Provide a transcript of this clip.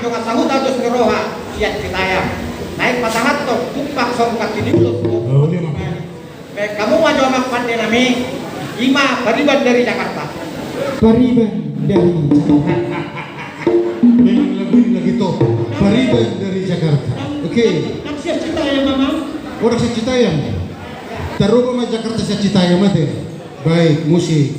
juga tahu tahu seroha siat Citayam. Naik patahat to tupak songkat di dulu. Oh, ini mah. Kamu mau coba pandai nami Ima Pariban dari Jakarta. Pariban dari Jakarta. Memang lagu ini lagi top. Pariban dari Jakarta. Oke. Naksir Citayam mama. Orang sa Citayam. Taruh sama Jakarta sa Citayam ate. Baik, musik.